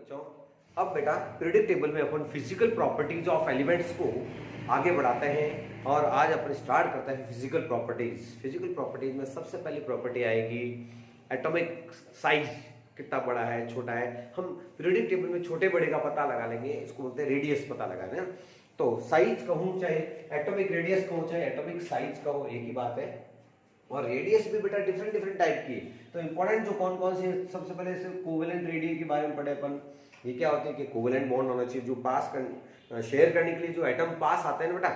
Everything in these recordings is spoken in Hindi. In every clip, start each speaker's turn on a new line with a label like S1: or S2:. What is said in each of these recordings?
S1: बच्चों, अब बेटा पीरियोडिक टेबल में अपन फिजिकल प्रॉपर्टीज ऑफ एलिमेंट्स को आगे बढ़ाते हैं और आज अपन स्टार्ट करते हैं फिजिकल प्रॉपर्टीज। फिजिकल प्रॉपर्टीज में सबसे पहली प्रॉपर्टी आएगी एटॉमिक साइज, कितना बड़ा है छोटा है। हम पीरियोडिक टेबल में छोटे बड़े का पता लगा लेंगे, इसको बोलते हैं रेडियस पता लगाना है। तो साइज कहूँ चाहे एटॉमिक रेडियस कहूँ चाहे एटॉमिक साइज कहो, एक ही बात है। और रेडियस भी बेटा डिफरेंट डिफरेंट टाइप की। तो इंपॉर्टेंट जो कौन कौन सी, सबसे पहले कोवेलेंट रेडियस के बारे में पढ़े अपन। ये क्या होते हैं कि कोवेलेंट बॉन्ड होना चाहिए, जो पास शेयर करने के लिए जो एटम पास आते हैं ना बेटा,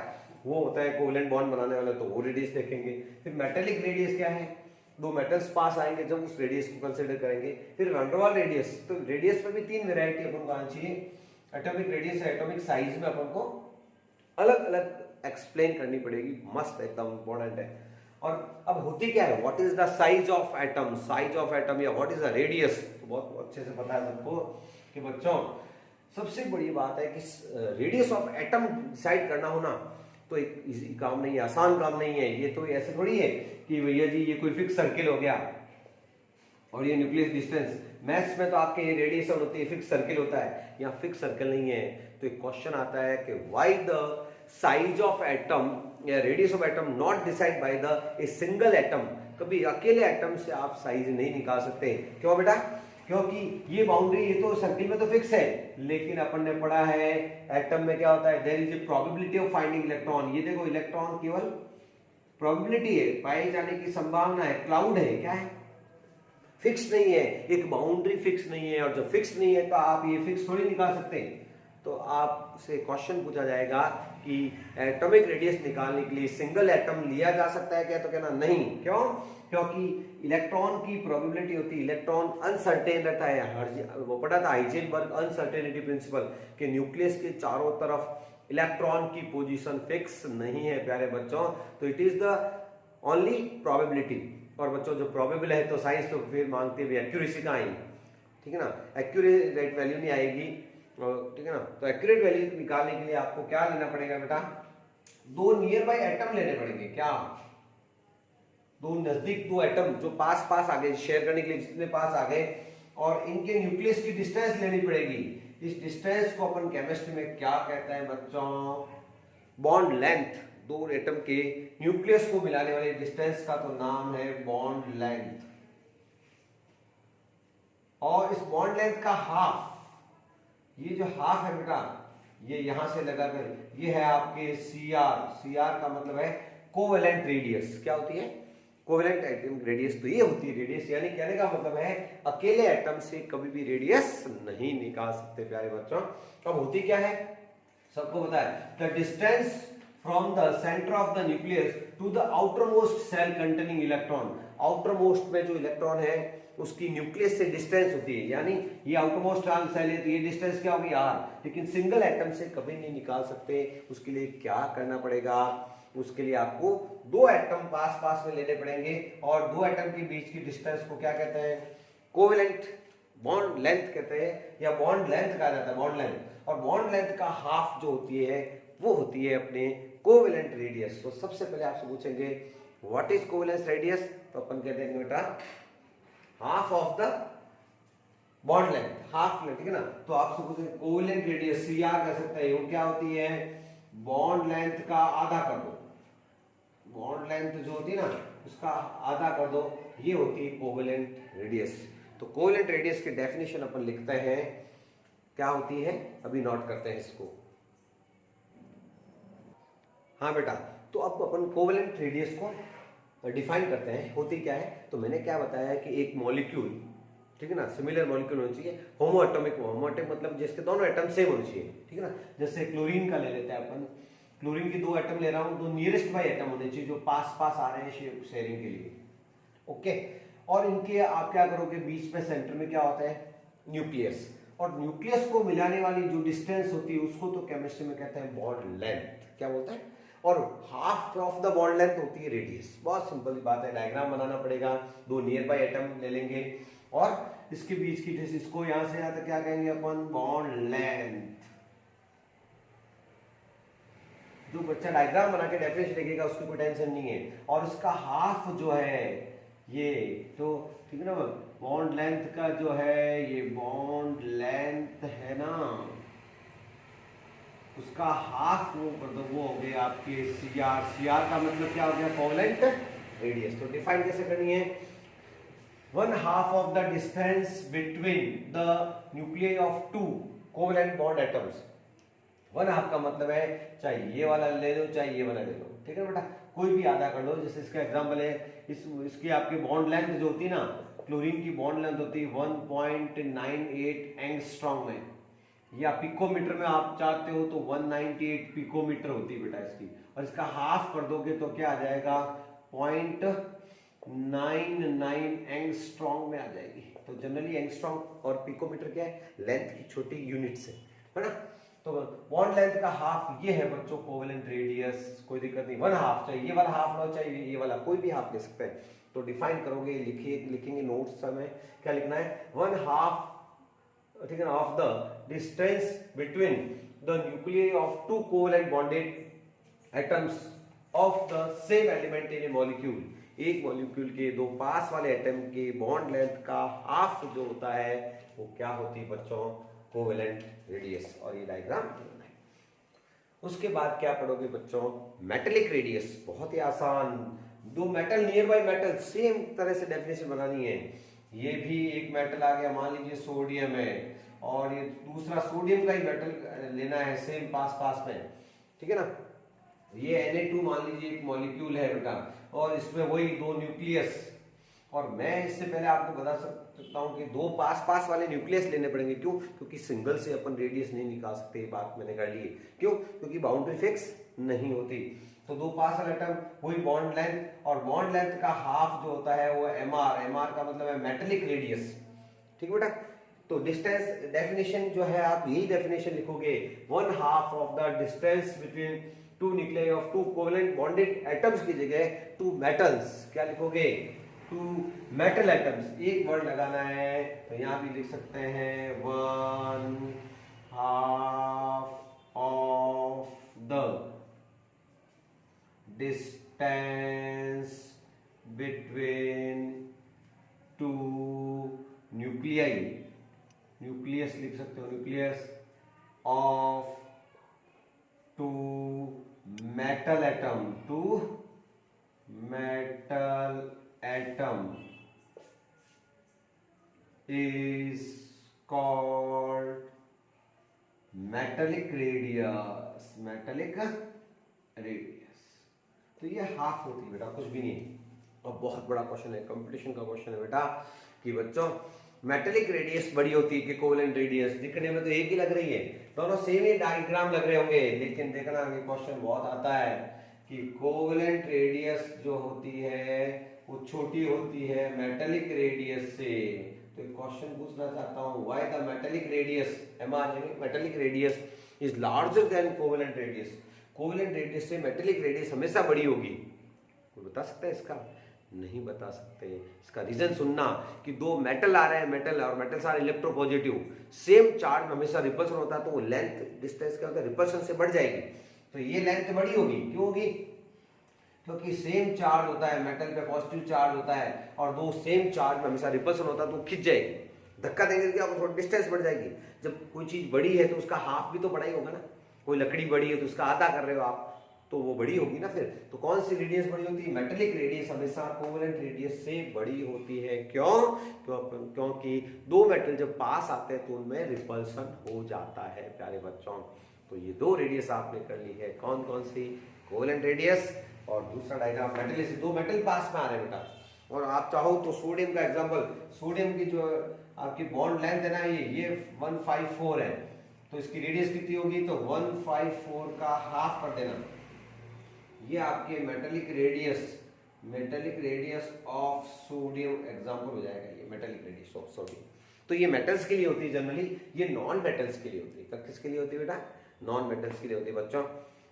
S1: वो होता है कोवेलेंट बॉन्ड बनाने वाला, तो वो रेडियस देखेंगे। फिर मेटेलिक रेडियस क्या है, दो मेटल्स पास आएंगे जब उस रेडियस को कंसिडर करेंगे। फिर वैन डेर वाल्स रेडियस, तो रेडियस में भी तीन वेरायटी अपन को आनी चाहिए। एटॉमिक रेडियस है, एटॉमिक साइज में अपन को अलग अलग एक्सप्लेन करनी पड़ेगी, मस्त एकदम इंपॉर्टेंट है। और अब होती क्या है, what is the size of atom, size of atom या व्हाट इज द रेडियस, तो बहुत अच्छे से पता है सबको कि बच्चों सबसे बड़ी बात है कि रेडियस ऑफ एटम डिसाइड करना होना तो एक इजी काम नहीं है, आसान काम नहीं है। ये तो ऐसे थोड़ी है कि भैया जी ये कोई फिक्स सर्किल हो गया और ये न्यूक्लियस डिस्टेंस, मैथ्स में तो आपके ये रेडिएशन होती है, फिक्स सर्किल होता है, यहाँ फिक्स सर्किल नहीं है। तो एक क्वेश्चन आता है कि why the size of atom या radius of atom not decide by the A single atom. कभी अकेले एटम से आप साइज नहीं निकाल सकते। क्यों बेटा, क्योंकि ये बाउंड्री, ये तो सर्किल में तो फिक्स है, लेकिन अपन ने पढ़ा है एटम में क्या होता है, there is a probability of finding electron. ये देखो इलेक्ट्रॉन केवल प्रोबेबिलिटी है, पाए जाने की संभावना है, क्लाउड है, क्या है, फिक्स नहीं है। एक बाउंड्री फिक्स नहीं है, और जब फिक्स नहीं है तो आप ये फिक्स थोड़ी निकाल सकते हैं। तो आपसे क्वेश्चन पूछा जाएगा कि एटॉमिक रेडियस निकालने के लिए सिंगल एटम लिया जा सकता है क्या, तो कहना नहीं। क्यों, क्योंकि इलेक्ट्रॉन की प्रोबेबिलिटी होती है, इलेक्ट्रॉन अनसर्टेन रहता है। वो पढ़ा था हाइजेनबर्ग अनसर्टेनिटी प्रिंसिपल कि न्यूक्लियस के चारों तरफ इलेक्ट्रॉन की पोजीशन फिक्स नहीं है प्यारे बच्चों। तो it is the only probability. और बच्चों जो प्रोबेबल है तो साइंस तो फिर मांगते भी एक्यूरेसी का आएगी, ठीक है ना, एक्यूरेट वैल्यू नहीं आएगी, ठीक है ना। तो एक्यूरेट वैल्यू निकालने के लिए आपको क्या लेना पड़ेगा बेटा, दो नियर बाय एटम लेने पड़ेंगे। क्या, दो नजदीक दो एटम जो पास पास आ गए, शेयर करने के लिए जितने पास आ गए, और इनके न्यूक्लियस की डिस्टेंस लेनी पड़ेगी। इस डिस्टेंस को अपन केमिस्ट्री में क्या कहते हैं बच्चों, बॉन्ड लेंथ। दो एटम के न्यूक्लियस को मिलाने वाले डिस्टेंस का तो नाम है बॉन्ड लेंथ। और इस बॉन्ड लेंथ का हाफ, ये जो हाफ है बेटा, ये यहां से लगाकर, ये है आपके सीआर। सीआर का मतलब है कोवेलेंट रेडियस। क्या होती है, कोवेलेंट एटम रेडियस। तो ये होती है रेडियस, यानी कहने का मतलब है अकेले एटम से कभी भी रेडियस नहीं निकाल सकते प्यारे बच्चों। अब होती क्या है, सबको पता है, the distance from the centre of the nucleus to the outer most shell containing electron. Outer most में जो इलेक्ट्रॉन है उसकी न्यूक्लियस से डिस्टेंस होती है, यानी ये आउटर मोस्ट सेल है तो ये डिस्टेंस क्या होगी, आर। लेकिन सिंगल एटम से कभी नहीं निकाल सकते। उसके लिए क्या करना पड़ेगा, उसके लिए आपको दो एटम पास पास में लेने पड़ेंगे, और दो एटम के बीच की डिस्टेंस को क्या कहते हैं, कोवेलेंट बॉन्ड लेंथ कहते हैं, या बॉन्ड लेंथ कहा जाता है, बॉन्ड लेंथ। और बॉन्ड लेंथ का हाफ जो होती है वो होती है अपने कोवेलेंट रेडियस। तो सबसे पहले आपसे पूछेंगे व्हाट इज कोवेलेंट रेडियस, तो अपन कहते हैं बेटा half of the bond length, half length, ठीक है ना। तो आपसे पूछेंगे कोवेलेंट रेडियस सीआर कह सकते हैं, वो क्या होती है, बॉन्ड लेंथ का आधा कर दो, बॉन्ड लेंथ जो होती है ना उसका आधा कर दो, ये होती है कोवेलेंट रेडियस। तो कोवेलेंट रेडियस की डेफिनेशन अपन लिखते हैं, क्या होती है, अभी नोट करते हैं इसको। हाँ बेटा, तो अब अपन कोवेलेंट रेडियस को डिफाइन करते हैं। होती क्या है, तो मैंने क्या बताया कि एक मॉलिक्यूल, ठीक है ना, सिमिलर मॉलिक्यूल होना चाहिए, होमो एटॉमिक। होमो एटॉमिक मतलब जिसके दोनों एटम सेम होने चाहिए, ठीक है ना। जैसे क्लोरीन का ले लेते हैं अपन, क्लोरीन की दो एटम ले रहा हूं, दो नियरेस्ट बाय एटम होने चाहिए जो पास पास आ रहे हैं शेयरिंग के लिए, ओके। और इनके आप क्या करोगे, बीच में सेंटर में क्या होता है, न्यूक्लियस। और न्यूक्लियस को मिलाने वाली जो डिस्टेंस होती है उसको तो केमिस्ट्री में कहते हैं बॉन्ड लेंथ। क्या बोलते हैं, और half of the bond length होती है रेडियस। बहुत सिंपल बात है, डायग्राम बनाना पड़ेगा, दो नियर बाय एटम ले लेंगे और इसके बीच की डिस्टेंस, इसको यहां से यहां तक क्या कहेंगे अपन, बॉन्ड लेंथ। जो बच्चा डायग्राम बना के डेफिनेशन लिखेगा उसकी कोई टेंशन नहीं है। और इसका हाफ जो है ये तो ठीक है ना। बॉन्ड लेंथ का जो है, ये बॉन्ड लेंथ है ना, उसका हाफ वो कर दो, वो हो गया आपके सीआर। सीआर का मतलब क्या हो गया, कोवेलेंट रेडियस। तो डिफाइन कैसे करनी है, 1/2 of the distance between the nuclei of two covalent bond atoms। 1/2 का मतलब है चाहे ये वाला ले लो चाहे ये वाला ले लो, ठीक है बेटा, कोई भी आधा कर लो। जैसे इसका एग्जांपल है, इसकी आपकी बॉन्ड लेंथ जो होती है ना, क्लोरीन की बॉन्ड लेंथ होती है 1.98 एंगस्ट्रॉम में, या पिकोमीटर में आप चाहते हो तो 198 पिकोमीटर होती है बेटा इसकी, और इसका हाफ कर दोगे तो क्या आ जाएगा 0.99 एंगस्ट्रॉम में आ जाएगी। तो जनरली एंगस्ट्रॉम और पिकोमीटर क्या है, लेंथ की छोटी यूनिट्स है ना। तो बॉन्ड लेंथ का हाफ ये है बच्चों कोवेलेंट रेडियस, कोई दिक्कत नहीं, 1/2 चाहिए, ये वाला हाफ लो चाहे ये वाला, कोई भी हाफ ले सकते हैं। तो डिफाइन करोगे, लिखेंगे नोट्स में क्या लिखना है, 1/2 ठीक है ना of the distance between the nuclei of two covalent bonded atoms of the same element in a molecule. एक मॉलिक्यूल के दो पास वाले एटम के बॉन्ड लेंथ का हाफ जो होता है वो क्या होती है बच्चों, कोवेलेंट रेडियस। और ये डायग्राम बनाना है। उसके बाद क्या पढ़ोगे बच्चों, मेटेलिक रेडियस। बहुत ही आसान, दो metal near by metal, same तरह से डेफिनेशन बनानी है। ये भी एक मेटल आ गया, मान लीजिए सोडियम है, और ये दूसरा सोडियम का ही मेटल लेना है सेम पास पास में, ठीक है ना। ये Na2 मान लीजिए एक मॉलिक्यूल है बेटा, और इसमें वही दो न्यूक्लियस, और मैं इससे पहले आपको बता सकता हूँ कि दो पास पास वाले न्यूक्लियस लेने पड़ेंगे। क्यों, क्योंकि सिंगल से अपन रेडियस नहीं निकाल सकते, ये बात मैंने कर ली है। क्यों, क्योंकि बाउंड्री फिक्स नहीं होती। तो दो पास वाले एटम, वही बॉन्ड लेंथ, और बॉन्ड लेंथ का हाफ जो होता है वो mr, mr का मतलब है मेटेलिक रेडियस, ठीक बेटा। तो डिस्टेंस डेफिनेशन जो है, आप यही डेफिनेशन लिखोगे, 1/2 of the distance between two nuclei of two covalent bonded atoms की जगह टू मेटल्स क्या लिखोगे, टू मेटल एटम्स। एक वर्ड लगाना है तो यहां भी लिख सकते हैं 1/2 of the distance between two nuclei, nucleus लिख सकते हो, nucleus of two metal atom, two metal atom is called metallic radius, metallic radius। तो ये हाफ होती है बेटा, कुछ भी नहीं। और बहुत बड़ा क्वेश्चन है, कंपटीशन का क्वेश्चन है बेटा, कि बच्चों मेटेलिक रेडियस बड़ी होती है कि कोवेलेंट रेडियस। दिखने में तो एक ही लग रही है, दोनों सेम ही डायग्राम लग रहे होंगे, लेकिन देखना ये क्वेश्चन बहुत आता है कि कोवेलेंट रेडियस जो होती है वो छोटी होती है मेटेलिक रेडियस से। तो क्वेश्चन पूछना चाहता हूं, why the metallic radius mr metallic radius is larger than covalent radius. Covalent radius से मेटेलिक रेडियस हमेशा बड़ी होगी। कोई बता सकता है इसका? नहीं बता सकते। इसका रीजन सुनना कि दो मेटल आ रहे हैं, मेटल और metals are electropositive, same charge में हमेशा रिपल्सन होता है, तो वो लेंथ डिस्टेंस क्या होता है, रिपल्सन से बढ़ जाएगी। तो ये लेंथ बड़ी होगी, क्यों होगी? क्योंकि सेम चार्ज होता है, मेटल पे पॉजिटिव चार्ज होता है, और दो सेम चार्ज में हमेशा रिपल्सन होता है, तो खिंच जाएगी। धक्का देंगे क्या होगा, थोड़ा डिस्टेंस बढ़ जाएगी। जब कोई चीज बड़ी है तो उसका हाफ भी तो बड़ा ही होगा ना। कोई लकड़ी बड़ी है तो उसका आधा कर रहे हो आप, तो वो बड़ी होगी ना फिर। तो कौन सी रेडियस बड़ी होती है? मेटेलिक रेडियस हमेशा कोवेलेंट रेडियस से बड़ी होती है। क्यों? क्योंकि दो मेटल जब पास आते हैं तो उनमें रिपल्सन हो जाता है प्यारे बच्चों। तो ये दो रेडियस आपने कर ली है, कौन कौन सी? कोवेलेंट रेडियस और दूसरा डायग्राम मेटल। से दो मेटल पास में आ रहे हैं बेटा, और आप चाहो तो सोडियम का एग्जांपल, सोडियम की जो आपकी बॉन्ड लेंथ है ना, ये 154 है, तो इसकी रेडियस कितनी होगी? तो 154 का हाफ कर देना। ये आपके metallic radius of sodium example हो जाएगा, ये मेटेलिक रेडियस ऑफ सोडियम। तो ये मेटल्स के लिए होती है जनरली, ये नॉन मेटल्स के लिए होती है। किसके लिए होती है बेटा? नॉन मेटल्स के लिए होती है बच्चों।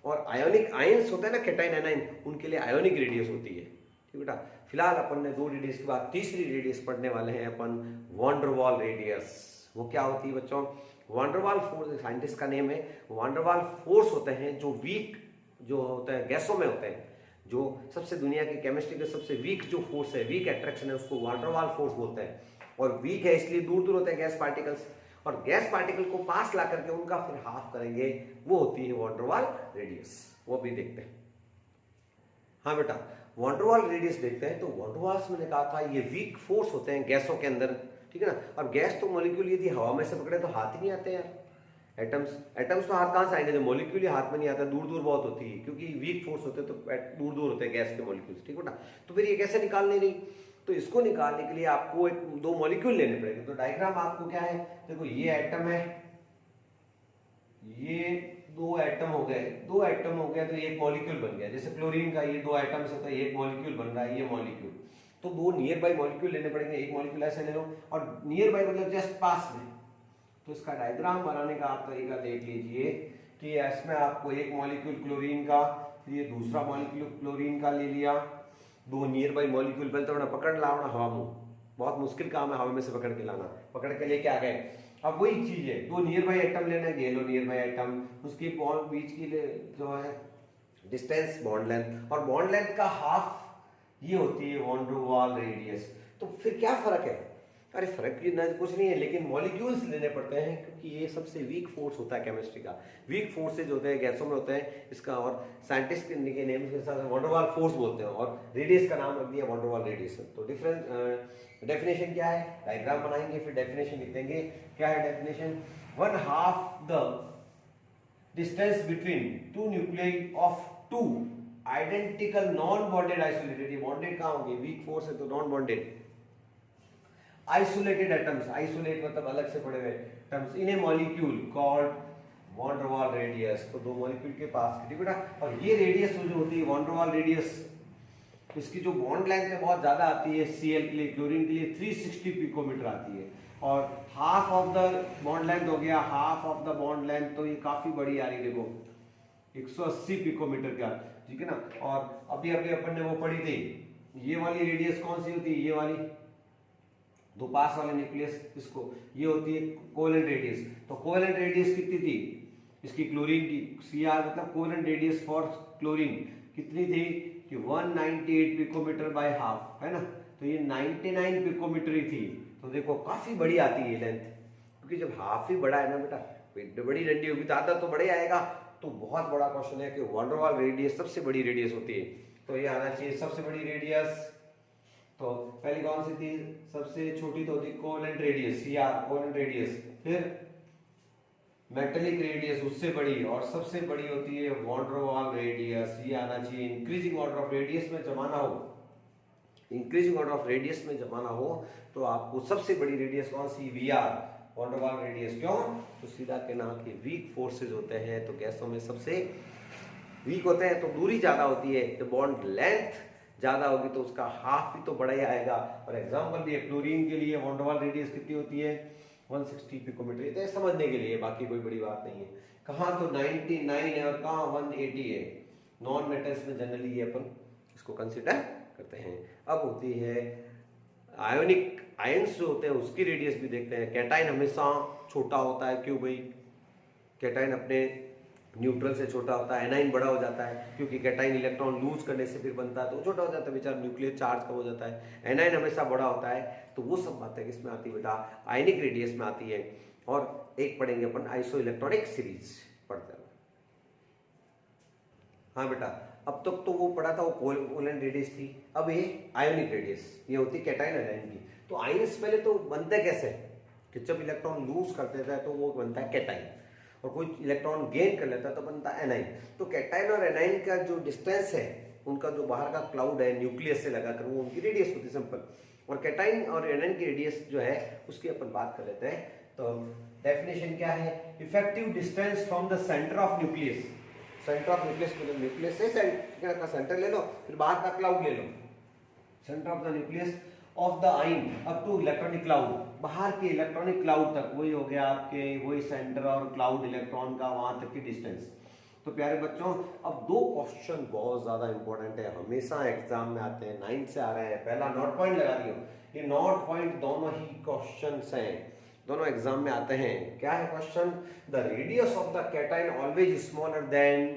S1: और आयोनिक आयंस होता है ना, कैटाइन एनाइन, उनके लिए आयोनिक रेडियस होती है, ठीक बेटा। फिलहाल अपन ने दो रेडियस के बाद तीसरी रेडियस पढ़ने वाले हैं अपन, वैन डर वाल रेडियस। वो क्या होती है बच्चों? Van der Waals force scientist का नेम है। वैन डर वाल फोर्स होते हैं जो वीक जो होते हैं गैसों में होते हैं, जो सबसे दुनिया की केमिस्ट्री का सबसे वीक जो फोर्स है, वीक अट्रैक्शन है, उसको वान डेर वाल फोर्स बोलते हैं। और वीक है इसलिए दूर दूर होते हैं गैस पार्टिकल्स, और गैस पार्टिकल को पास ला करके उनका फिर हाफ करेंगे, वो होती है वान डेर वाल रेडियस। वो भी देखते हैं। हाँ बेटा, वान डेर वाल रेडियस देखते हैं। तो वान डेर वाल्स मैंने कहा था ये वीक फोर्स होते हैं गैसों के अंदर, ठीक है ना। अब गैस तो मॉलिक्यूल यदि हवा में से पकड़े तो हाथ ही नहीं आते यार। एटम्स तो हाथ कहाँ से आएंगे, जो मॉलिक्यूल ही हाथ में नहीं आता, दूर दूर बहुत होती है, क्योंकि वीक फोर्स होते हैं तो दूर दूर होते हैं गैस के मॉलिक्यूल्स, ठीक है ना। तो फिर ये कैसे निकालने नहीं, तो इसको निकालने के लिए आपको दो मॉलिक्यूल लेने पड़ेंगे। तो डायग्राम आपको क्या है, देखो ये एटम है, ये दो एटम हो गए, दो एटम हो गया तो एक मॉलिक्यूल बन गया। जैसे क्लोरीन का ये दो एटम से तो एक मॉलिक्यूल बन रहा है, ये मॉलिक्यूल। तो दो नियर बाय मॉलिक्यूल लेने पड़ेंगे, एक मॉलिक्यूल ऐसे ले लो, और नियर बाय मतलब जस्ट पास में। तो इसका डायग्राम बनाने का आप तरीका देख लीजिए कि इसमें आपको एक मॉलिक्यूल क्लोरीन का, ये दूसरा मॉलिक्यूल क्लोरीन का ले लिया, दो नियर बाय मॉलिक्यूल, पहले तो पकड़ लाना हवा में, बहुत मुश्किल काम है हवा में से पकड़ के लाना, पकड़ के लेके आ गए। अब वही चीज है, दो नियर बाय एटम लेना है, ये लो नियर बाय एटम, उसकी बॉन्ड बीच की जो है डिस्टेंस बॉन्ड लेंथ, और बॉन्ड लेंथ का हाफ ये होती है वान डेर वाल रेडियस। तो फिर क्या फर्क है, अरे फर्क की ना कुछ नहीं है, लेकिन मॉलिक्यूल्स लेने पड़ते हैं, क्योंकि ये सबसे वीक फोर्स होता है केमिस्ट्री का। वीक फोर्सेज होते हैं गैसों में होते हैं इसका, और साइंटिस्ट के नेम के साथ वान डेर वाल फोर्स बोलते हैं, और रेडियस का नाम रख दिया वान डेर वाल रेडियस। तो डिफरेंस डेफिनेशन क्या है, डायग्राम बनाएंगे फिर डेफिनेशन लिख देंगे। क्या है definition, 1/2 the distance between two nuclei of two identical non bonded isolated, ये बॉन्डेड कहाँ होंगे, वीक फोर्स है तो non bonded isolated atoms, isolate मतलब अलग से पड़े हुए atoms, in a molecule called van der वाल रेडियस। तो दो मॉलिक्यूल के पास, ठीक बेटा। और ये रेडियस जो होती है वान डेर वाल रेडियस, इसकी जो बॉन्ड लेंथ है बहुत ज्यादा आती है, Cl के लिए, क्लोरीन के लिए 360 पिकोमीटर आती है, और half of the bond length हो गया, half of the bond length, तो ये काफी बड़ी आ रही, देखो 180 पिकोमीटर का, ठीक है ना। और अभी अभी अपन ने वो पढ़ी थी, ये वाली रेडियस कौन सी होती है, ये वाली दो पास वाले न्यूक्लियस, इसको ये होती है कोवेलेंट रेडियस। तो कोवेलेंट रेडियस कितनी थी इसकी, क्लोरीन की, Cr मतलब कोवेलेंट रेडियस फॉर क्लोरीन कितनी थी कि 198 पिकोमीटर बाय हाफ, है ना। तो ये 99 पिकोमीटर ही थी। तो देखो काफी बड़ी आती है लेंथ, क्योंकि जब हाफ ही बड़ा है ना बेटा, बड़ी डंडी होगी तो आधा तो बड़े आएगा। तो बहुत बड़ा क्वेश्चन है कि वान डेर वाल रेडियस सबसे बड़ी रेडियस होती है, तो ये आना चाहिए सबसे बड़ी रेडियस। तो पहली कौन सी थी, सबसे छोटी तो होती covalent radius, Cr covalent radius, फिर मेटेलिक रेडियस उससे बड़ी, और सबसे बड़ी होती है वान डेर वाल रेडियस। ये आना चाहिए। इंक्रीजिंग ऑर्डर ऑफ रेडियस में जमाना हो, इंक्रीजिंग ऑर्डर ऑफ रेडियस में जमाना हो तो आपको सबसे बड़ी रेडियस कौन सी, Vr वान डेर वाल रेडियस। क्यों, तो सीधा कहना कि वीक फोर्सेज होते हैं तो गैसों में सबसे वीक होते हैं, तो दूरी ज्यादा होती है, तो बॉन्ड लेंथ ज्यादा होगी तो उसका हाफ भी तो बड़ा ही आएगा। और एग्जांपल भी क्लोरीन के लिए वान डेर वाल रेडियस कितनी होती है, 160 पिकोमीटर। तो समझने के लिए, बाकी कोई बड़ी बात नहीं है। कहाँ तो 99 है और कहाँ 180 है। नॉन मेटल्स में जनरली ये अपन इसको कंसिडर करते हैं। अब होती है आयोनिक, आयंस जो होते हैं उसकी रेडियस भी देखते हैं। कैटाइन हमेशा छोटा होता है, क्यों भाई, कैटाइन अपने न्यूट्रल से छोटा होता है, एनाइन बड़ा हो जाता है, क्योंकि कैटाइन इलेक्ट्रॉन लूज करने से फिर बनता है तो छोटा हो जाता है बेचारा, न्यूक्लियर चार्ज कम हो जाता है। एनाइन हमेशा बड़ा होता है। तो वो सब बातें किसमें आती है बेटा, आयनिक रेडियस में आती है। और एक पढ़ेंगे अपन आइसो इलेक्ट्रॉनिक सीरीज पढ़ते हैं। हाँ बेटा, अब तक तो वो पढ़ा था वो कोवेलेंट रेडियस थी, अब ये आयोनिक रेडियस, ये होती कैटाइन एनाइन की। तो आयंस पहले तो बनते कैसे, कि जब इलेक्ट्रॉन लूज कर देता है तो वो बनता है कैटाइन, और कोई इलेक्ट्रॉन गेन कर लेता है तो बनता है एनाइन। तो कैटाइन और एनाइन का जो डिस्टेंस है, उनका जो बाहर का क्लाउड है न्यूक्लियस से लगाकर, वो उनकी रेडियस होती है सिंपल। और कैटाइन और एनाइन की रेडियस जो है उसकी अपन बात कर लेते हैं। तो डेफिनेशन क्या है, effective distance from the centre of nucleus, centre of nucleus मतलब न्यूक्लियस से सेंटर ले लो, फिर बाहर का क्लाउड ले लो, centre of the nucleus of the ion up to electronic cloud, बाहर के इलेक्ट्रॉनिक क्लाउड तक, वही हो गया आपके वही सेंटर और क्लाउड इलेक्ट्रॉन का वहां तक की डिस्टेंस। तो प्यारे बच्चों, अब दो क्वेश्चन बहुत ज्यादा इंपॉर्टेंट है, हमेशा एग्जाम में आते हैं, 9 से आ रहे हैं। पहला नोट पॉइंट लगा दियो, ये नोट पॉइंट दोनों ही क्वेश्चंस हैं, दोनों एग्जाम में आते हैं। क्या है question, the radius of the cation always smaller than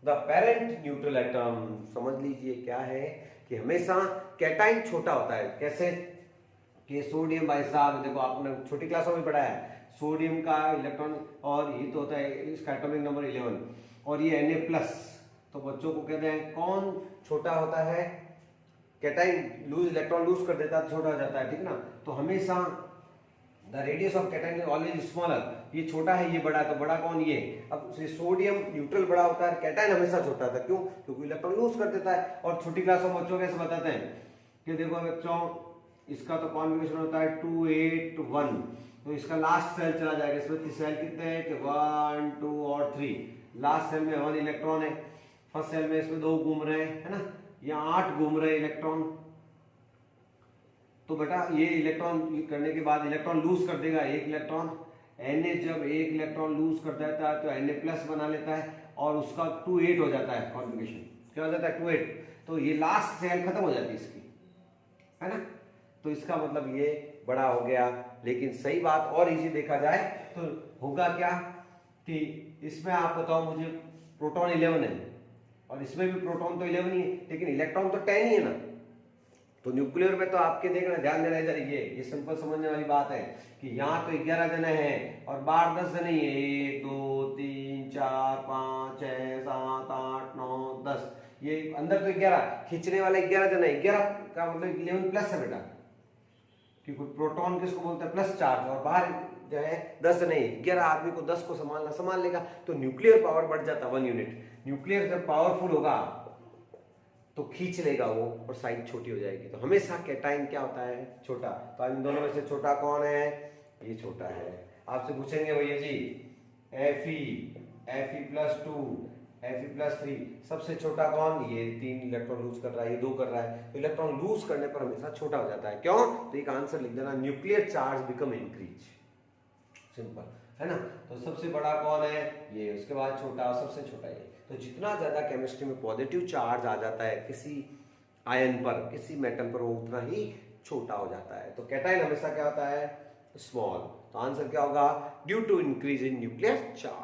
S1: the parent neutral atom, समझ लीजिए क्या है कि हमेशा कैटाइन छोटा होता है। कैसे कि सोडियम, भाई साहब देखो आपने छोटी क्लासों में पढ़ा है, सोडियम का इलेक्ट्रॉन, और ये तो होता है इसका एटॉमिक नंबर 11, और ये Na+, तो बच्चों को कहते हैं कौन छोटा होता है, कैटाइन लूज इलेक्ट्रॉन लूज कर देता है, छोटा हो जाता है, ठीक ना। तो हमेशा the radius of cation is always smaller, ये छोटा है ये बड़ा है, तो बड़ा कौन ये। अब सोडियम न्यूट्रल बड़ा होता है, कैटाइन हमेशा छोटा था, क्यों, क्योंकि इलेक्ट्रॉन लूज कर देता है। और छोटी क्लासों में बच्चों कैसे बताते हैं कि देखो बच्चों इसका तो कॉन्फिगरेशन होता है 2 8 1, तो इसका लास्ट सेल चला जाएगा, इसमें सेल कितने हैं कि 1 2 और 3, लास्ट सेल में 1 इलेक्ट्रॉन है, फर्स्ट सेल में इसमें 2 घूम रहे हैं, है ना, यहाँ 8 घूम रहे हैं इलेक्ट्रॉन। तो बेटा ये इलेक्ट्रॉन करने के बाद इलेक्ट्रॉन लूज कर देगा एक इलेक्ट्रॉन, Na जब एक इलेक्ट्रॉन लूज कर देता है तो Na+ बना लेता है, और उसका 2 8 हो जाता है कॉन्फिगरेशन, क्या हो जाता है 2 8, तो ये लास्ट सेल खत्म हो जाती है इसकी, है ना। तो इसका मतलब ये बड़ा हो गया। लेकिन सही बात और इजी देखा जाए तो होगा क्या कि इसमें आप बताओ मुझे, प्रोटॉन 11 है और इसमें भी प्रोटॉन तो 11 ही है, लेकिन इलेक्ट्रॉन तो 10 ही है ना। तो न्यूक्लियर में तो आपके देखना, ध्यान देना इधर, ये सिंपल समझने वाली बात है कि यहाँ तो 11 जने हैं और बाहर 10 जने ही है, 1 2 3 4 5 6 7 8 9 10, ये अंदर तो 11, खींचने वाले 11 जने, 11 का मतलब 11+ है बेटा, क्योंकि प्रोटॉन किसको बोलते हैं प्लस चार्ज, और बाहर जो है 10 नहीं, 11 आदमी को 10 को संभाल लेगा, तो न्यूक्लियर पावर बढ़ जाता 1 यूनिट। न्यूक्लियर जब पावरफुल होगा तो खींच लेगा वो और साइज छोटी हो जाएगी। तो हमेशा कैटाइन क्या होता है, छोटा। तो इन दोनों में से छोटा कौन है, ये छोटा है। आपसे पूछेंगे भैया जी Fe+2 Fe+3 सबसे छोटा कौन, ये 3 इलेक्ट्रॉन लूज कर रहा है, ये 2 कर रहा है, तो इलेक्ट्रॉन लूज करने पर हमेशा छोटा हो जाता है, क्यों, तो एक आंसर लिख देना, nuclear charge become increase, simple है ना। तो सबसे बड़ा कौन है ये, उसके बाद छोटा, सबसे छोटा ये। तो जितना ज्यादा केमिस्ट्री में पॉजिटिव चार्ज आ जाता है किसी आयन पर, किसी मेटल पर, वो उतना ही छोटा हो जाता है। तो कैटाइन हमेशा क्या होता है, स्मॉल। तो आंसर क्या होगा, due to increase in nuclear charge.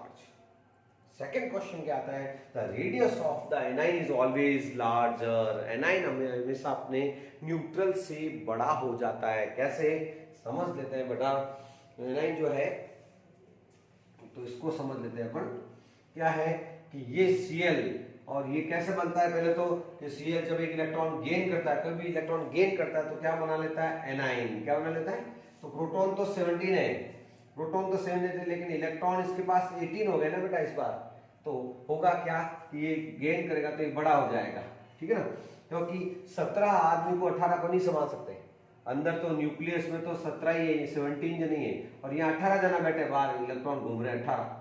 S1: Second question क्या आता है, the radius of the anion is always larger. Anion हमेशा अपने न्यूट्रल से बड़ा हो जाता है। कैसे, समझ लेते हैं बेटा। एनाइन जो है, तो इसको समझ लेते हैं अपन, क्या है कि ये Cl, और ये कैसे बनता है, पहले तो कि Cl जब एक इलेक्ट्रॉन गेन करता है, कभी इलेक्ट्रॉन गेन करता है तो क्या बना लेता है, एनाइन। क्या बना लेता है, तो प्रोटॉन तो 17 है, प्रोटॉन तो 17 है, लेकिन इलेक्ट्रॉन इसके पास 18 हो गए ना बेटा इस बार। तो होगा क्या कि ये गेन करेगा तो ये बड़ा हो जाएगा, ठीक है ना, क्योंकि 17 आदमी को 18 को नहीं संभाल सकते। अंदर तो न्यूक्लियस में तो 17 ही है, 17 जन ही है, और यहाँ 18 जना बैठे, बाहर इलेक्ट्रॉन घूम रहे हैं 18,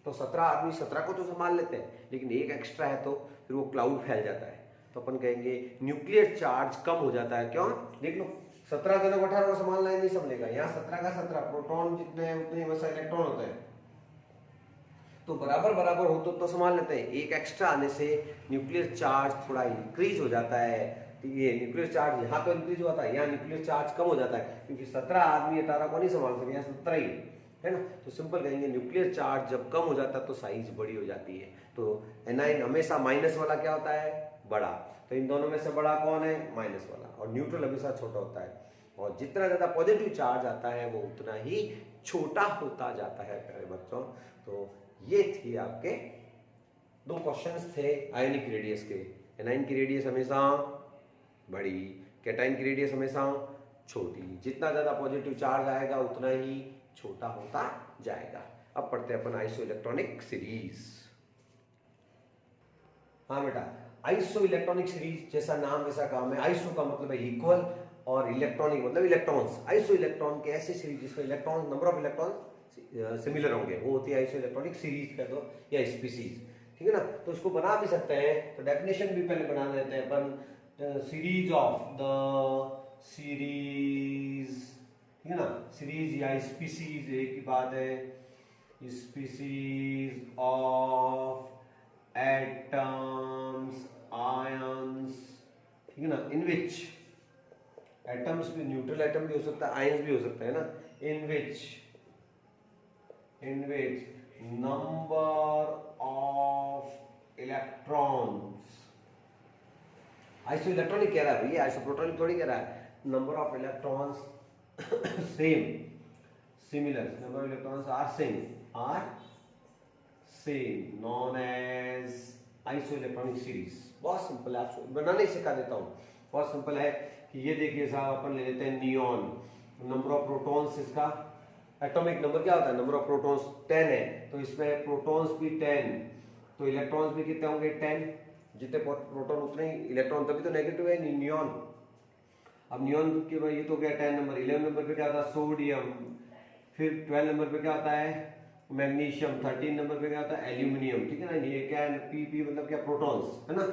S1: तो 17 आदमी 17 को तो संभाल लेते हैं, लेकिन एक एक्स्ट्रा है तो फिर वो क्लाउड फैल जाता है। तो अपन कहेंगे न्यूक्लियर चार्ज कम हो जाता है, क्यों, देख लो 17 जनों को 18 को संभालना ही नहीं संभलेगा, यहाँ 17 का 17, प्रोटॉन जितने हैं उतने वैसा इलेक्ट्रॉन होते हैं, तो बराबर बराबर हो तो संभाल लेते हैं। एक एक्स्ट्रा आने से न्यूक्लियर चार्ज थोड़ा इंक्रीज हो जाता है। ये न्यूक्लियर चार्ज यहाँ तो इंक्रीज हुआ था, यहाँ न्यूक्लियर चार्ज कम हो जाता है, क्योंकि 17 आदमी 18 को नहीं संभाल सके, यहाँ 17 ही है ना। तो सिंपल कहेंगे न्यूक्लियर चार्ज जब कम हो जाता है तो साइज बड़ी हो जाती है। तो एनाइन हमेशा माइनस वाला क्या होता है, बड़ा। तो इन दोनों में से बड़ा कौन है, माइनस वाला, और न्यूट्रल हमेशा छोटा होता है। और जितना ज्यादा पॉजिटिव चार्ज आता है वो उतना ही छोटा होता जाता है प्यारे बच्चों। तो ये थी आपके 2 क्वेश्चंस थे आयोनिक रेडियस के। एनाइन की रेडियस हमेशा बड़ी, कैटाइन की रेडियस हमेशा छोटी। जितना ज्यादा पॉजिटिव चार्ज आएगा उतना ही छोटा होता जाएगा। अब पढ़ते हैं अपन आइसो इलेक्ट्रॉनिक सीरीज। हाँ बेटा, आइसो इलेक्ट्रॉनिक सीरीज जैसा नाम वैसा काम है। आइसो का मतलब है इक्वल और इलेक्ट्रॉनिक मतलब इलेक्ट्रॉन्स। आइसो इलेक्ट्रॉन के ऐसे सीरीज जिसमें electron number of electron similar होंगे वो होती है आइसो इलेक्ट्रॉनिक सीरीज कह दो या स्पीसीज, ठीक है ना। तो इसको बना भी सकते हैं, तो डेफिनेशन भी पहले बना देते हैं अपन। सीरीज ऑफ द सीरीज, ठीक है ना, सीरीज या स्पीसीज एक ही बात है। स्पीसीज ऑफ एटम्स आयंस, ठीक है ना, इन विच एटम्स भी, न्यूट्रल एटम भी हो सकता है, आयंस भी हो सकता है ना, इन विच number of electrons. Iso electronic कह रहा है भैया, आइसो प्रोटॉनिक थोड़ी कह रहा है। Number of electrons same, similar, number of electrons are same, known as isoelectronic series. बहुत सिंपल है, आपको बनाना ही सिखा देता हूँ। बहुत सिंपल है कि ये देखिए साहब, अपन ले लेते हैं नियॉन, नंबर ऑफ प्रोटॉन्स, इसका एटॉमिक नंबर क्या होता है, नंबर ऑफ प्रोटॉन्स 10 है, तो इसमें प्रोटॉन्स भी 10, तो इलेक्ट्रॉन्स भी कितने होंगे 10, जितने प्रोटॉन उतने ही इलेक्ट्रॉन, तभी तो नेगेटिव है नियॉन। अब नियॉन के ये तो गया 10 नंबर, 11 नंबर पे क्या आता है सोडियम, फिर 12 नंबर पे क्या आता है मैग्नीशियम, 13 नंबर पे क्या आता है एल्यूमिनियम, ठीक है ना। ये क्या है पी मतलब क्या प्रोटॉन्स है ना,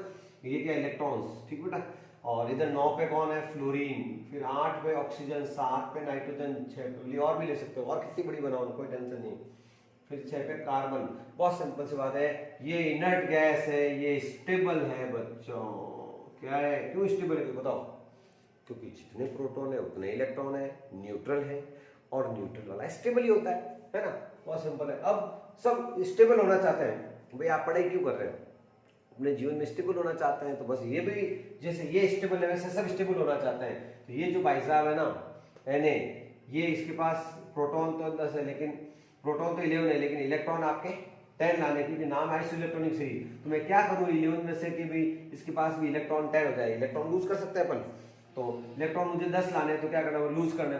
S1: ये क्या इलेक्ट्रॉन्स, ठीक बेटा। और इधर 9 पे कौन है फ्लोरीन, फिर 8 पे ऑक्सीजन, 7 पे नाइट्रोजन, 6 पे और भी ले सकते हो, और कितनी बड़ी बनाओ कोई टेंशन नहीं, फिर 6 पे कार्बन। बहुत सिंपल सी बात है, ये इनर्ट गैस है, ये स्टेबल है बच्चों। क्या है, क्यों स्टेबल है बताओ, क्योंकि जितने प्रोटॉन है उतने इलेक्ट्रॉन है, न्यूट्रल है, और न्यूट्रल वाला स्टेबल ही होता है ना। बहुत सिंपल है। अब सब स्टेबल होना चाहते हैं, भाई आप पढ़ाई क्यों कर रहे हो, अपने जीवन में स्टेबल होना चाहते हैं, तो बस ये भी जैसे ये स्टेबल है वैसे सब स्टेबल होना चाहते हैं। तो ये जो भाई साहब है ना Na, ये इसके पास प्रोटॉन तो 10 है, लेकिन प्रोटॉन तो 11 है, लेकिन इलेक्ट्रॉन आपके 10 लाने, क्योंकि नाम आइसो इलेक्ट्रॉनिक सीरीज। तो मैं क्या करूँ 11 में से कि भाई इसके पास भी इलेक्ट्रॉन 10 हो जाए, इलेक्ट्रॉन लूज कर सकते हैं अपन, तो इलेक्ट्रॉन मुझे 10 लाने, तो क्या करना है लूज करना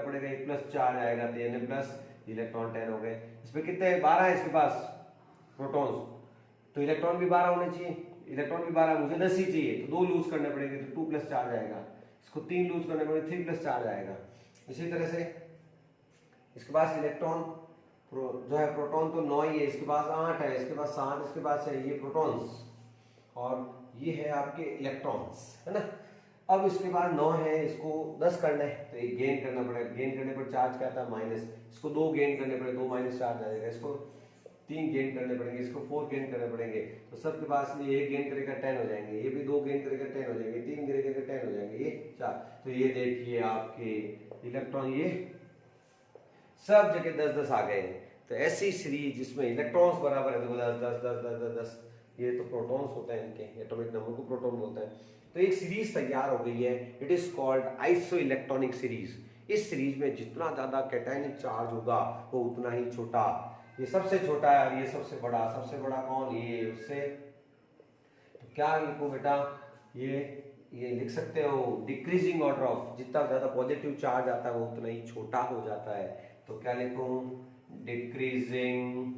S1: पड़ेगा, एक प्लस चार्ज आएगा, तो यानी प्लस इलेक्ट्रॉन 10 हो गए। इसमें कितने 12 है इसके पास प्रोटॉन्स, तो इलेक्ट्रॉन भी 12 होने चाहिए, इलेक्ट्रॉन भी 12, मुझे 10 ही चाहिए, तो 2 लूज करने पड़ेंगे, तो 2 प्लस चार्ज आएगा, इसको 3 लूज करने पड़ेंगे, 3 प्लस चार्ज आएगा। इसी तरह से इसके पास इलेक्ट्रॉन जो है प्रोटॉन तो 9 ही है, इसके पास 8 है, इसके पास 7, इसके पास है ये प्रोटॉन्स, और ये है आपके इलेक्ट्रॉन्स, है ना। अब इसके बाद 9 है, इसको 10 करना है, तो एक गेन करना पड़ेगा, गेन करने पर चार्ज क्या आता है माइनस, इसको 2 गेन करने पड़ेगा, 2 माइनस चार्ज आ जाएगा, इसको 3 गेन करने पड़ेंगे, इसको 4 गेन करने पड़ेंगे, तो सबके पास में ये गेन करेगा 10 हो जाएंगे, ये भी 2 गेन करेगा 10 हो जाएंगे, 3 करेगा 10 हो जाएंगे, ये 4। तो ये देखिए आपके इलेक्ट्रॉन ये सब जगह 10-10 आ गए। तो ऐसी सीरीज जिसमें इलेक्ट्रॉन्स बराबर है, देखो 10-10-10-10-10, ये तो प्रोटॉन्स होते हैं, इनके एटॉमिक नंबर को प्रोटॉन बोलते हैं। तो एक सीरीज तैयार हो गई है, it is called iso electronic series. इस सीरीज में जितना ज्यादा कैटायनिक चार्ज होगा वो उतना ही छोटा, ये सबसे छोटा है और ये सबसे बड़ा कौन, ये उससे। तो क्या लिखो बेटा, ये लिख सकते हो डिक्रीजिंग ऑर्डर ऑफ, जितना ज्यादा पॉजिटिव चार्ज आता है वो उतना ही छोटा हो जाता है। तो क्या लिखूं, डिक्रीजिंग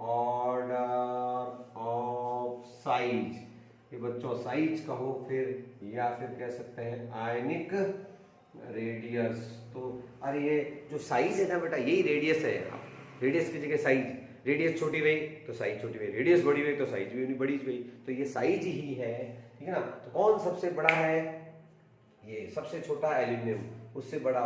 S1: ऑर्डर ऑफ साइज, ये बच्चों साइज कहो फिर, या फिर कह सकते हैं आयनिक रेडियस। तो अरे ये जो साइज है ना बेटा, यही रेडियस है, रेडियस की जगह साइज, रेडियस छोटी हुई तो साइज छोटी हुई, रेडियस बड़ी हुई तो साइज भी बड़ी हुई, तो ये साइज ही है, ठीक है ना। तो कौन सबसे बड़ा है, ये सबसे छोटा एल्यूमिनियम, उससे बड़ा,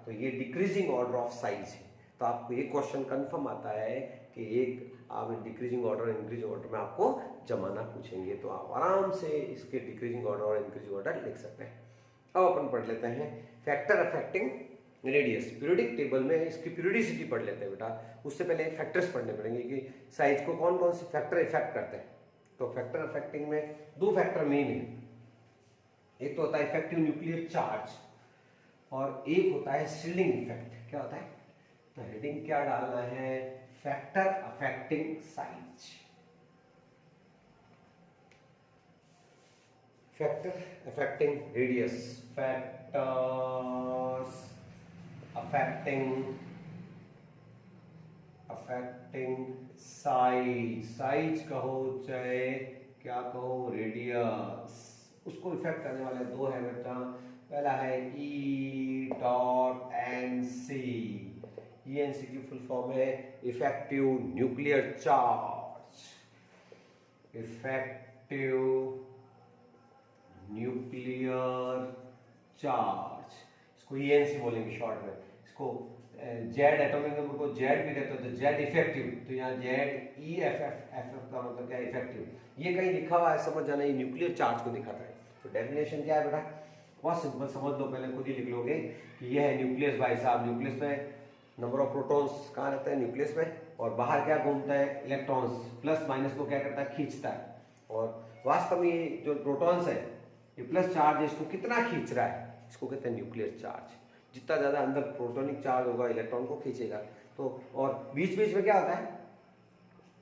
S1: तो ये डिक्रीजिंग ऑर्डर ऑफ साइज है। तो आपको ये क्वेश्चन कंफर्म आता है कि एक आप डिक्रीजिंग ऑर्डर इंक्रीजिंग ऑर्डर में आपको जमाना पूछेंगे, तो आप आराम से इसके डिक्रीजिंग ऑर्डर और इंक्रीजिंग ऑर्डर लिख सकते हैं। अब अपन पढ़ लेते हैं factor affecting radius. Periodic table में इसकी पीरियोडिसिटी पढ़ लेते हैं बेटा, उससे पहले फैक्टर्स पढ़ने पड़ेंगे कि साइज को कौन कौन से फैक्टर इफेक्ट करते हैं। तो फैक्टर अफेक्टिंग में 2 फैक्टर मेन है, एक तो होता है इफेक्टिव न्यूक्लियर चार्ज और एक होता है शील्डिंग इफेक्ट। क्या होता है, तो हेडिंग क्या डालना है, factor affecting size, factor affecting radius, factors affecting size, size कहो चाहे क्या कहो रेडियस, उसको इफेक्ट करने वाले 2 है बेटा। पहला है E.NC, ENC की फुल फॉर्म है effective nuclear charge, effective nuclear charge, इसको ENC बोलेंगे शॉर्ट में। इसको जेड एटॉमिक नंबर को जेड भी कहते हैं, तो जेड इफेक्टिव, तो यहाँ जेड EFF का मतलब क्या है इफेक्टिव, ये कहीं लिखा हुआ है समझ जाना, ये न्यूक्लियर चार्ज को दिखाता है। तो डेफिनेशन क्या है बेटा, बहुत सिंपल समझ लो, पहले खुद ही लिख लोगे कि ये है न्यूक्लियस भाई साहब। न्यूक्लियस में नंबर ऑफ प्रोटॉन्स कहाँ रहते हैं, न्यूक्लियस में और बाहर क्या घूमता है, इलेक्ट्रॉन्स प्लस माइनस को क्या करता है, खींचता है। और वास्तव में ये जो प्रोटॉन्स है, ये प्लस चार्ज है, इसको कितना खींच रहा है, इसको कहते हैं न्यूक्लियर चार्ज। जितना ज्यादा अंदर प्रोटॉनिक चार्ज होगा इलेक्ट्रॉन को खींचेगा। तो और बीच बीच में क्या होता है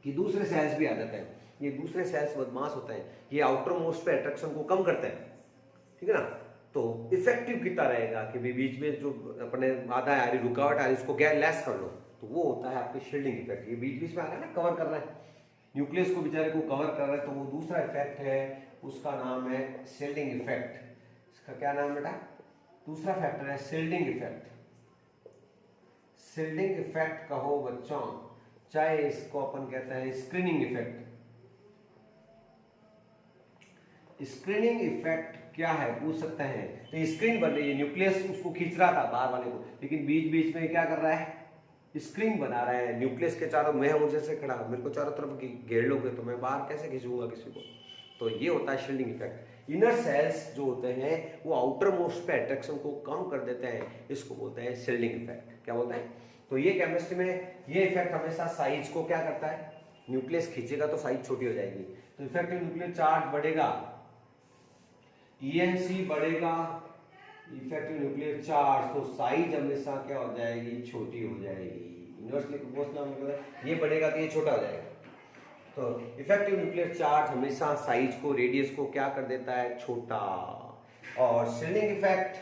S1: कि दूसरे सेल्स भी आ जाते हैं। ये दूसरे सेल्स बदमाश होते हैं, ये आउटर मोस्ट पे अट्रैक्शन को कम करते हैं, ठीक है ना। तो इफेक्टिव कितना रहेगा कि बीच में जो अपने आधा आ रही रुकावट आ रही उसको गैर लेस कर लो, तो वो होता है आपके शील्डिंग इफेक्ट। ये बीच बीच में आ रहा है ना, कवर कर रहा है न्यूक्लियस को, बेचारे को कवर कर रहा है, तो वो दूसरा इफेक्ट है, उसका नाम है शील्डिंग इफेक्ट। इसका क्या नाम बेटा, दूसरा फैक्टर है शील्डिंग इफेक्ट। शील्डिंग इफेक्ट कहो बच्चों, चाहे इसको अपन कहते हैं स्क्रीनिंग इफेक्ट। स्क्रीनिंग इफेक्ट क्या है पूछ सकते हैं। तो स्क्रीन बन रही है, न्यूक्लियस उसको खींच रहा था बाहर वाले को, लेकिन बीच बीच में क्या कर रहा है, स्क्रीन बना रहा है न्यूक्लियस के चारों। मैं हूं जैसे खड़ा, मेरे को चारों तरफ घेर लोगे तो मैं बाहर कैसे खींचूंगा किसी को। तो ये होता है शील्डिंग इफेक्ट। इनर सेल्स जो होते हैं वो आउटर मोस्ट पे अट्रैक्शन को कम कर देते हैं, इसको बोलते हैं शील्डिंग इफेक्ट। क्या बोलते हैं, तो ये केमिस्ट्री में ये इफेक्ट हमेशा साइज को क्या करता है, न्यूक्लियस खींचेगा तो साइज छोटी हो जाएगी, तो इफेक्टिव न्यूक्लियर चार्ज बढ़ेगा, ENC बढ़ेगा, इफेक्टिव न्यूक्लियर चार्ज, तो साइज हमेशा क्या हो जाएगी, छोटी हो जाएगी। इनवर्सली प्रोपोर्शनल मतलब ये बढ़ेगा तो ये छोटा हो जाएगा। तो इफेक्टिव न्यूक्लियर चार्ज हमेशा साइज को, रेडियस को क्या कर देता है, छोटा। और शील्डिंग इफेक्ट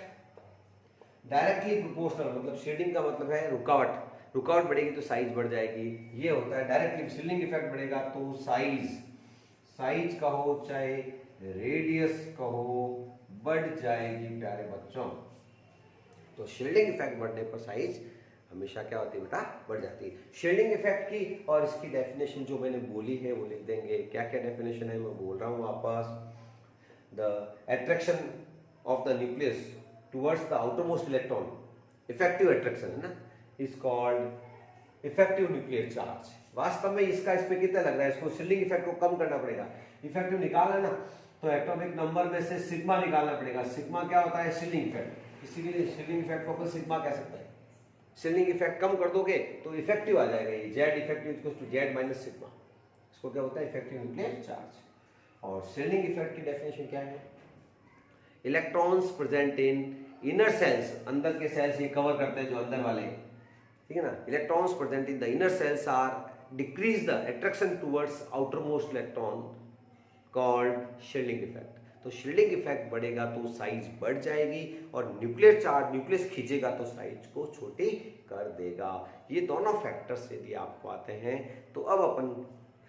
S1: डायरेक्टली प्रोपोर्शनल, मतलब शील्डिंग का मतलब है रुकावट, रुकावट बढ़ेगी तो साइज बढ़ जाएगी। ये होता है डायरेक्टली, शील्डिंग इफेक्ट बढ़ेगा तो साइज, साइज कहो चाहे रेडियस कहो बढ़ जाएगी प्यारे बच्चों। तो शील्डिंग इफेक्ट बढ़ने पर साइज हमेशा क्या होती है बेटा, बढ़ जाती है। शील्डिंग इफेक्ट की और इसकी डेफिनेशन जो मैंने बोली है वो लिख देंगे। क्या क्या डेफिनेशन है मैं बोल रहा हूँ वापस। The attraction of the nucleus towards the outermost electron, effective attraction है ना, is called effective nuclear charge. वास्तव में इसका इस पे कितना लग रहा है, इसको शील्डिंग इफेक्ट को कम करना पड़ेगा। इफेक्टिव निकालना ना, तो एटॉमिक नंबर में से सिग्मा निकालना पड़ेगा। सिग्मा क्या होता है, शील्डिंग इफेक्ट, इसीलिए शील्डिंग इफेक्ट को अपन सिग्मा कह सकते हैं। शील्डिंग इफेक्ट कम कर दोगे तो इफेक्टिव आ जाएगा, ये Z effective equals to Z minus sigma. इसको क्या होता है, इफेक्टिव न्यूक्लियर चार्ज। और शील्डिंग इफेक्ट की डेफिनेशन क्या है, electrons present in inner shells, अंदर के सेल्स ये कवर करते हैं जो अंदर वाले, ठीक है ना। Electrons present in the inner shells are decrease the attraction towards outermost electron called shielding effect. तो शील्डिंग इफेक्ट बढ़ेगा तो साइज बढ़ जाएगी, और न्यूक्लियर चार्ज न्यूक्लियस खींचेगा तो साइज को छोटी कर देगा। ये दोनों फैक्टर्स यदि आपको आते हैं तो अब अपन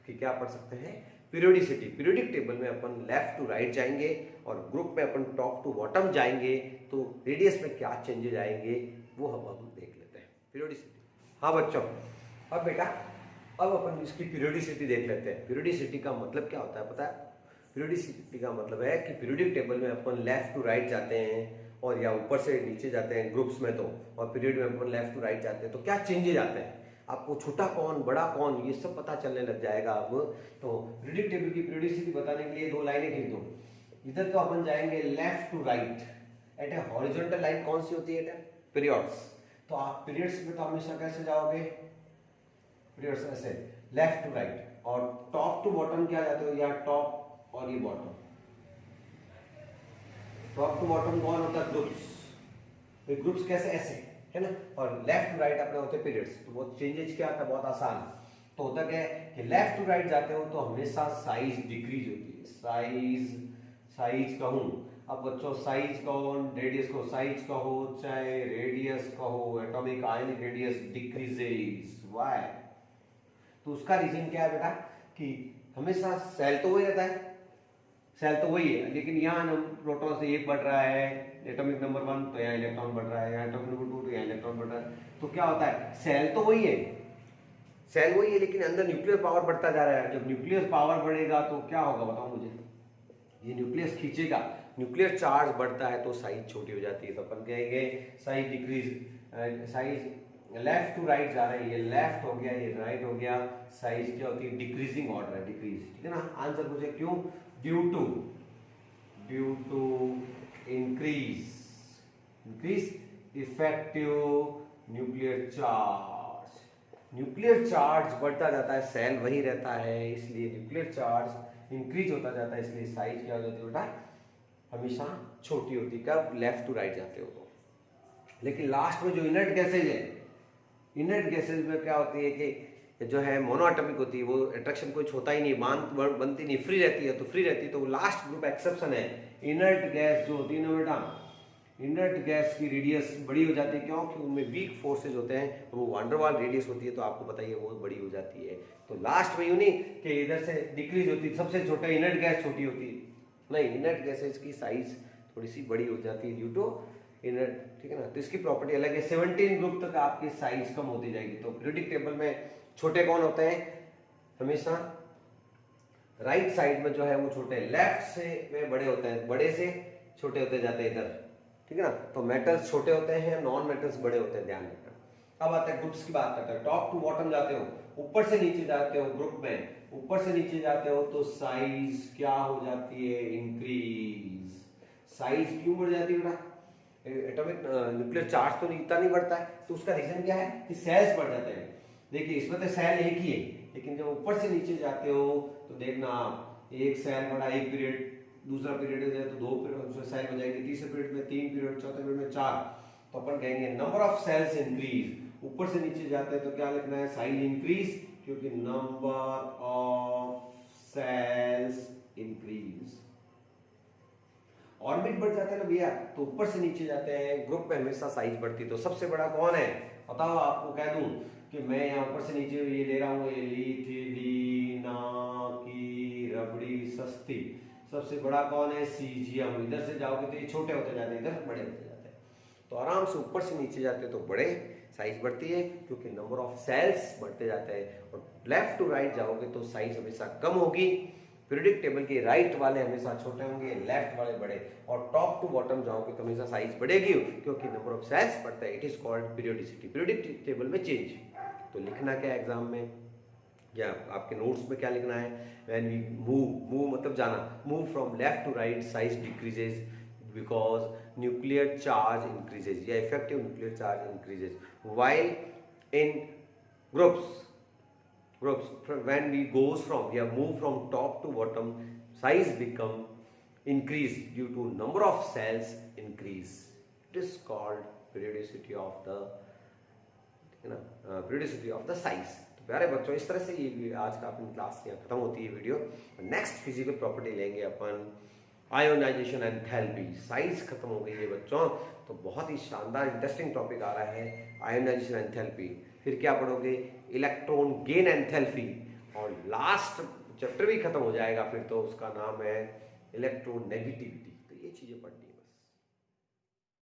S1: क्या पढ़ सकते हैं, पीरियोडिसिटी। पीरियोडिक टेबल में अपन लेफ्ट टू राइट जाएंगे और ग्रुप में अपन टॉप टू बॉटम जाएंगे, तो रेडियस में क्या चेंजेस आएंगे वो हम देख लेते हैं। पीरियोडिसिटी, हाँ बच्चों, अब बेटा अब अपन इसकी पीरियोडिसिटी देख लेते हैं। पीरियोडिसिटी का मतलब क्या होता है पता है, पीरियोडिसिटी का मतलब है कि पीरियोडिक टेबल में अपन लेफ्ट टू राइट जाते हैं, और या ऊपर से नीचे जाते हैं ग्रुप्स में, तो और पीरियड में अपन लेफ्ट टू राइट जाते हैं, तो क्या चेंजेस आते हैं, आपको छोटा कौन बड़ा कौन ये सब पता चलने लग जाएगा अब। तो पीरियडिक टेबल की पीरियोडिसिटी बताने के लिए दो लाइनें खींच दो। इधर तो अपन जाएंगे left to right at a horizontal line, कौन सी होती है, पीरियड्स। तो आप पीरियड्स में तो हमेशा कैसे जाओगे, पीरियड्स ऐसे लेफ्ट टू राइट, और टॉप टू बॉटम क्या जाते हो, या टॉप और ये बॉटम। टॉप टू बॉटम कौन होता है, ग्रुप्स। ग्रुप्स कैसे, ऐसे है ना, और लेफ्ट टू राइट अपने होते हैं पीरियड्स। तो बहुत चेंजेस क्या आता है, बहुत आसान। तो होता क्या है कि लेफ्ट टू राइट जाते हो तो हमेशा साइज डिक्रीज होती है। साइज कहूं, अब बच्चों साइज कहो, रेडियस को साइज कहो चाहे रेडियस कहो, atomic ionic radius decreases. Why, तो उसका रीजन क्या है बेटा, कि हमेशा सेल तो वही रहता है, सेल तो वही है, लेकिन यहाँ प्रोटॉन से एक बढ़ रहा है, एटॉमिक नंबर 1 तो यहाँ इलेक्ट्रॉन बढ़ रहा है, यहाँ एटॉमिक नंबर 2 तो यहाँ इलेक्ट्रॉन बढ़ रहा है। तो क्या होता है, सेल तो वही है, सेल वही है, लेकिन अंदर न्यूक्लियर पावर बढ़ता जा रहा है। जब न्यूक्लियर पावर बढ़ेगा तो क्या होगा बताओ मुझे, ये न्यूक्लियस खींचेगा, न्यूक्लियर चार्ज बढ़ता है तो साइज छोटी हो जाती है। तो अपन कहेंगे size decrease, size left to right जा रहा है, ये लेफ्ट हो गया ये राइट हो गया, साइज क्या होती है, डिक्रीजिंग ऑर्डर है, डिक्रीज, ठीक है ना। आंसर पूछे क्यों, due to increase effective nuclear charge. Nuclear charge बढ़ता जाता है, सेल वही रहता है, इसलिए न्यूक्लियर चार्ज इंक्रीज होता जाता है, इसलिए साइज क्या हो जाती है बेटा, हमेशा छोटी होती है। कब लेफ्ट टू राइट जाते हो तो। लेकिन लास्ट में जो इनर्ट गैसेज है, इनर्ट गैसेज में क्या होती है कि जो है मोनोएटॉमिक होती है, वो अट्रैक्शन कुछ होता ही नहीं, बनती नहीं, फ्री रहती है, तो फ्री रहती है, तो लास्ट ग्रुप एक्सेप्शन है। इनर्ट गैस जो होती है ना बेटा, इनर्ट गैस की रेडियस बड़ी हो जाती है, क्यों? कि उनमें वीक फोर्सेज होते हैं, वो वांडरवाल रेडियस होती है, तो आपको पता ही है वो बड़ी हो जाती है। तो लास्ट में यूं नहीं कि इधर से डिक्रीज होती है, सबसे छोटा इनर्ट गैस छोटी होती है, नहीं, इनर्ट गैसेज की साइज थोड़ी सी बड़ी हो जाती है ड्यू टू इनर्ट, ठीक है ना। तो इसकी प्रॉपर्टी अलग है। 17 ग्रुप तक आपकी साइज कम होती जाएगी। तो पीरियोडिक टेबल में छोटे कौन होते हैं? हमेशा राइट साइड में जो है वो छोटे, लेफ्ट से में बड़े होते हैं, बड़े से छोटे होते जाते हैं इधर, ठीक है ना। तो मेटल्स छोटे होते हैं, नॉन मेटल्स बड़े होते हैं, ध्यान रखना। अब आते हैं ग्रुप्स की बात करते हैं। टॉप टू बॉटम जाते हो, ऊपर से नीचे जाते हो ग्रुप में, ऊपर से नीचे जाते हो तो साइज क्या हो जाती है? इंक्रीज। साइज क्यों बढ़ जाती है बेटा? एटॉमिक न्यूक्लियर चार्ज तो इतना नहीं बढ़ता है, तो उसका रीजन क्या है कि सेल्स बढ़ जाते हैं। देखिए इसमें तो सेल एक ही है, लेकिन जब ऊपर से नीचे जाते हो तो देखना एक सेल बढ़ा, एक पीरियड, दूसरा पीरियड हो जाए तो 2 पीरियड सेल हो जाएगी, तीसरे पीरियड में 3 पीरियड, चौथे पीरियड में 4। तो अपन कहेंगे नंबर ऑफ सेल्स इंक्रीज। ऊपर से नीचे जाते हैं तो क्या लिखना है? साइज इंक्रीज, क्योंकि number of shells increase. Orbit बढ़ जाते हैं ना भैया, तो ऊपर से नीचे जाते हैं, ग्रुप में हमेशा साइज बढ़ती है। तो सबसे बड़ा कौन है बताओ? आपको कह दूं कि मैं यहाँ ऊपर से नीचे ये ले रहा हूँ, ये लिथिलीना की रबड़ी सस्ती, सबसे बड़ा कौन है? सीजियम। इधर से जाओगे तो ये छोटे होते जाते हैं, इधर बड़े होते जाते हैं। तो आराम से ऊपर से नीचे जाते हैं तो बड़े साइज बढ़ती है, क्योंकि नंबर ऑफ सेल्स बढ़ते जाते हैं। और लेफ्ट टू राइट जाओगे तो साइज हमेशा कम होगी। पीरियोडिक टेबल के राइट वाले हमेशा छोटे होंगे, लेफ्ट वाले बड़े। और टॉप टू बॉटम जाओगे तो हमेशा साइज बढ़ेगी, क्योंकि नंबर ऑफ सेल्स बढ़ता है। It is called periodicity, periodic table में चेंज। तो लिखना क्या है एग्जाम में, या आपके नोट्स में क्या लिखना है? व्हेन वी मूव मतलब जाना, move from left to right size decreases because nuclear charge increases, या effective nuclear charge increases while in groups when we goes from, we have moved from top to bottom, size become increase due to number of cells increase. It is called periodicity of the, periodicity of the size. तो प्यारे बच्चों, इस तरह से ये आज का अपनी क्लास यहाँ खत्म होती है वीडियो। नेक्स्ट फिजिकल प्रॉपर्टी लेंगे अपन आयोनाइजेशन एंथैल्पी। साइज खत्म हो गई है बच्चों, तो बहुत ही शानदार इंटरेस्टिंग टॉपिक आ रहा है आयोनाइजेशन एंथैल्पी। फिर क्या पढ़ोगे? Electron gain enthalpy. और लास्ट चैप्टर भी खत्म हो जाएगा फिर, तो उसका नाम है इलेक्ट्रोनेगेटिविटी। तो ये चीजें पढ़नी